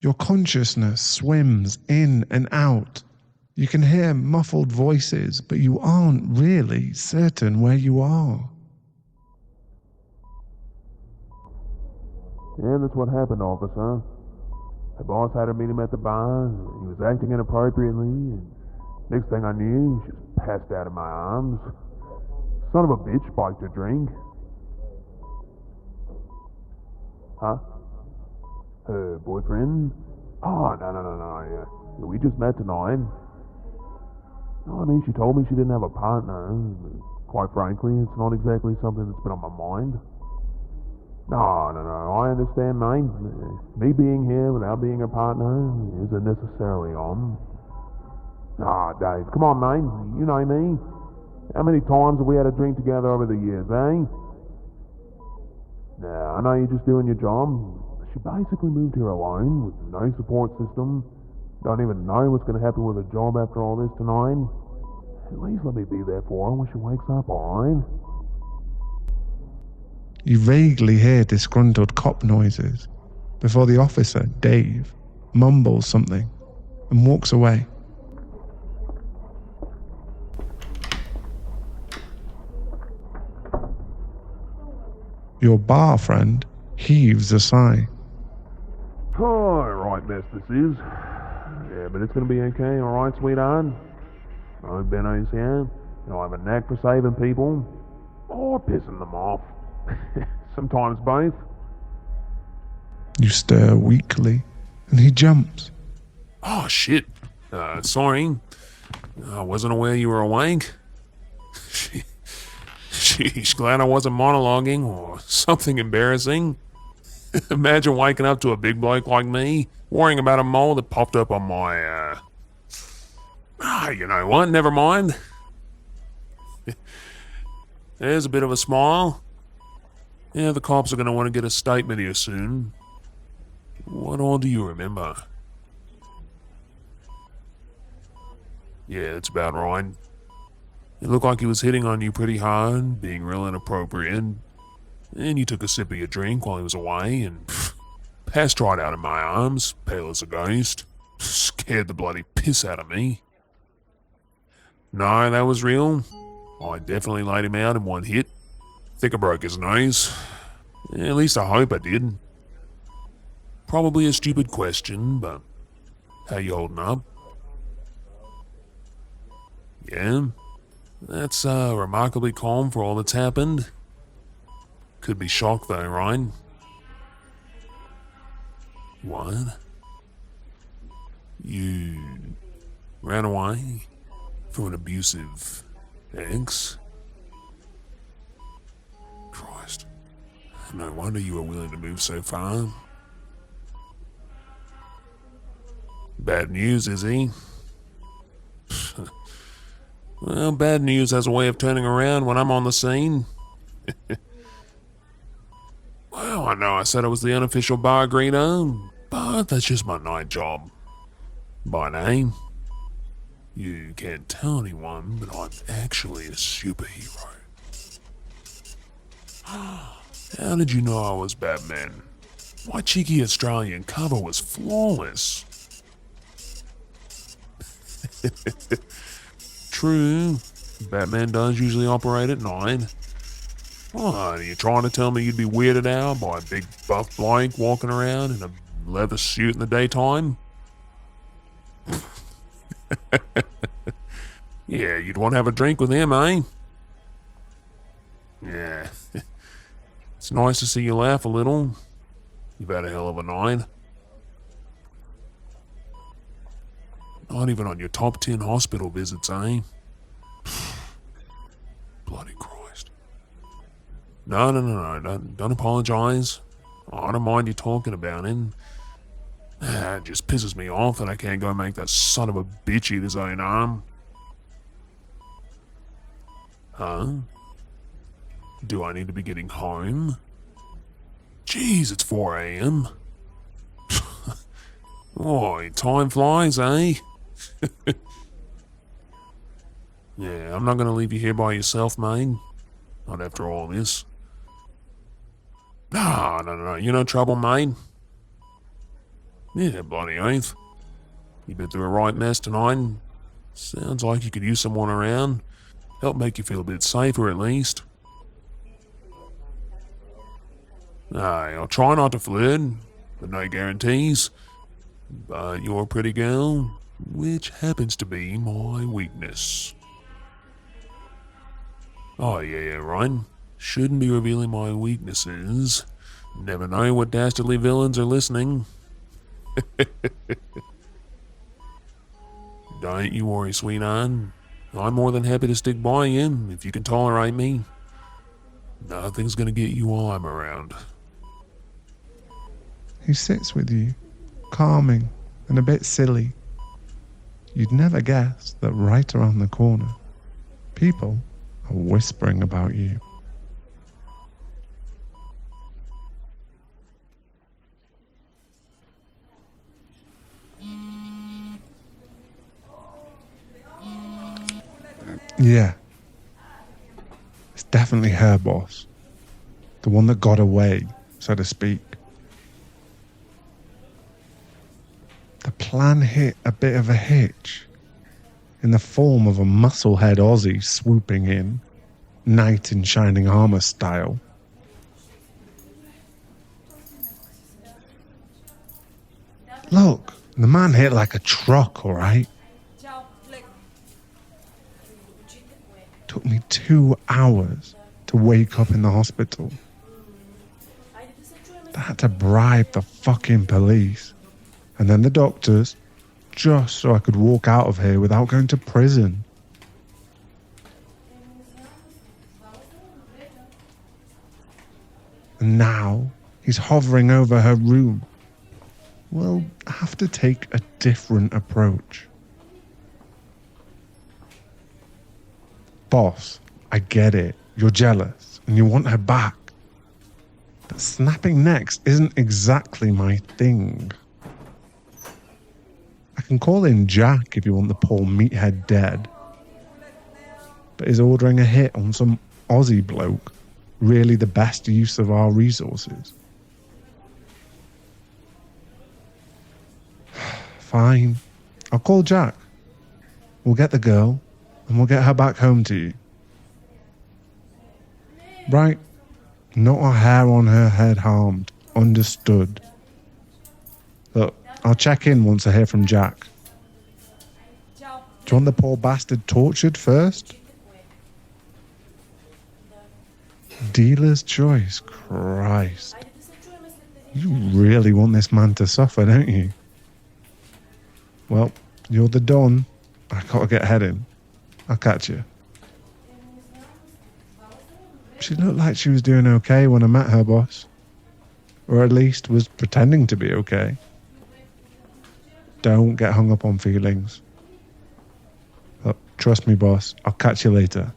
Your consciousness swims in and out. You can hear muffled voices, but you aren't really certain where you are. Yeah, that's what happened, officer. The boss had her meet him at the bar. He was acting inappropriately, and next thing I knew, she was passed out in my arms. Son of a bitch spiked her drink. Huh? Her boyfriend? Oh, no. Yeah. We just met tonight. No, I mean, she told me she didn't have a partner. Quite frankly, it's not exactly something that's been on my mind. No, I understand, mate. Me being here without being a partner isn't necessarily on. Ah, Dave, come on, mate. You know me. How many times have we had a drink together over the years, eh? Now, I know you're just doing your job. She basically moved here alone, with no support system. Don't even know what's going to happen with her job after all this tonight. At least let me be there for her when she wakes up, alright? You vaguely hear disgruntled cop noises before the officer, Dave, mumbles something and walks away. Your bar friend heaves a sigh. Oh, right mess this is. Yeah, but it's going to be okay, alright, sweetheart? No Benno's here. I have a knack for saving people, or pissing them off. Sometimes both. You stir weakly, and he jumps. Oh, shit. Sorry. I wasn't aware you were awake. Sheesh, glad I wasn't monologuing or something embarrassing. Imagine waking up to a big bloke like me, worrying about a mole that popped up on my, you know what, never mind. There's a bit of a smile. Yeah, the cops are going to want to get a statement here soon. What all do you remember? Yeah, it's about right. It looked like he was hitting on you pretty hard, being real inappropriate. And you took a sip of your drink while he was away and passed right out of my arms, pale as a ghost. Scared the bloody piss out of me. No, that was real. I definitely laid him out in one hit. Think I broke his nose. At least I hope I did. Probably a stupid question, but how you holding up? Yeah, that's remarkably calm for all that's happened. Could be shocked though, right? What? You ran away from an abusive ex? Christ. No wonder you were willing to move so far. Bad news, is he? Well, bad news has a way of turning around when I'm on the scene. Well, I know I said I was the unofficial bar greeter, but that's just my night job. By name. You can't tell anyone, but I'm actually a superhero. How did you know I was Batman? My cheeky Australian cover was flawless. True, Batman does usually operate at night. What, are you trying to tell me you'd be weirded out by a big buff bloke walking around in a leather suit in the daytime? Yeah, you'd want to have a drink with him, eh? Yeah. It's nice to see you laugh a little. You've had a hell of a night. Not even on your top 10 hospital visits, eh? Bloody Christ. No, don't apologize. I don't mind you talking about it. It just pisses me off that I can't go make that son of a bitch eat his own arm. Huh? Do I need to be getting home? Jeez, it's 4 a.m. Boy, time flies, eh? Yeah, I'm not gonna leave you here by yourself, mate. Not after all this. No, you're no trouble, mate. Yeah, bloody oath. You been through a right mess tonight. Sounds like you could use someone around. Help make you feel a bit safer at least. Aye, I'll try not to flirt, but no guarantees. But you're a pretty girl, which happens to be my weakness. Oh yeah, right. Shouldn't be revealing my weaknesses. Never know what dastardly villains are listening. Don't you worry, sweetheart. I'm more than happy to stick by you if you can tolerate me. Nothing's gonna get you while I'm around. He sits with you, calming and a bit silly. You'd never guess that right around the corner, people are whispering about you. Yeah, it's definitely her boss. The one that got away, so to speak. The plan hit a bit of a hitch in the form of a musclehead Aussie swooping in, knight in shining armor style. Look, the man hit like a truck, all right? Took me 2 hours to wake up in the hospital. I had to bribe the fucking police and then the doctors just so I could walk out of here without going to prison. And now he's hovering over her room. We'll have to take a different approach. Boss, I get it. You're jealous and you want her back. But snapping necks isn't exactly my thing. I can call in Jack if you want the poor meathead dead. But is ordering a hit on some Aussie bloke really the best use of our resources? Fine. I'll call Jack. We'll get the girl and we'll get her back home to you. Right. Not a hair on her head harmed. Understood. Look, I'll check in once I hear from Jack. Do you want the poor bastard tortured first? Dealer's choice. Christ. You really want this man to suffer, don't you? Well, you're the Don. I gotta get heading. I'll catch you. She looked like she was doing okay when I met her, boss. Or at least was pretending to be okay. Don't get hung up on feelings. Look, trust me, boss. I'll catch you later.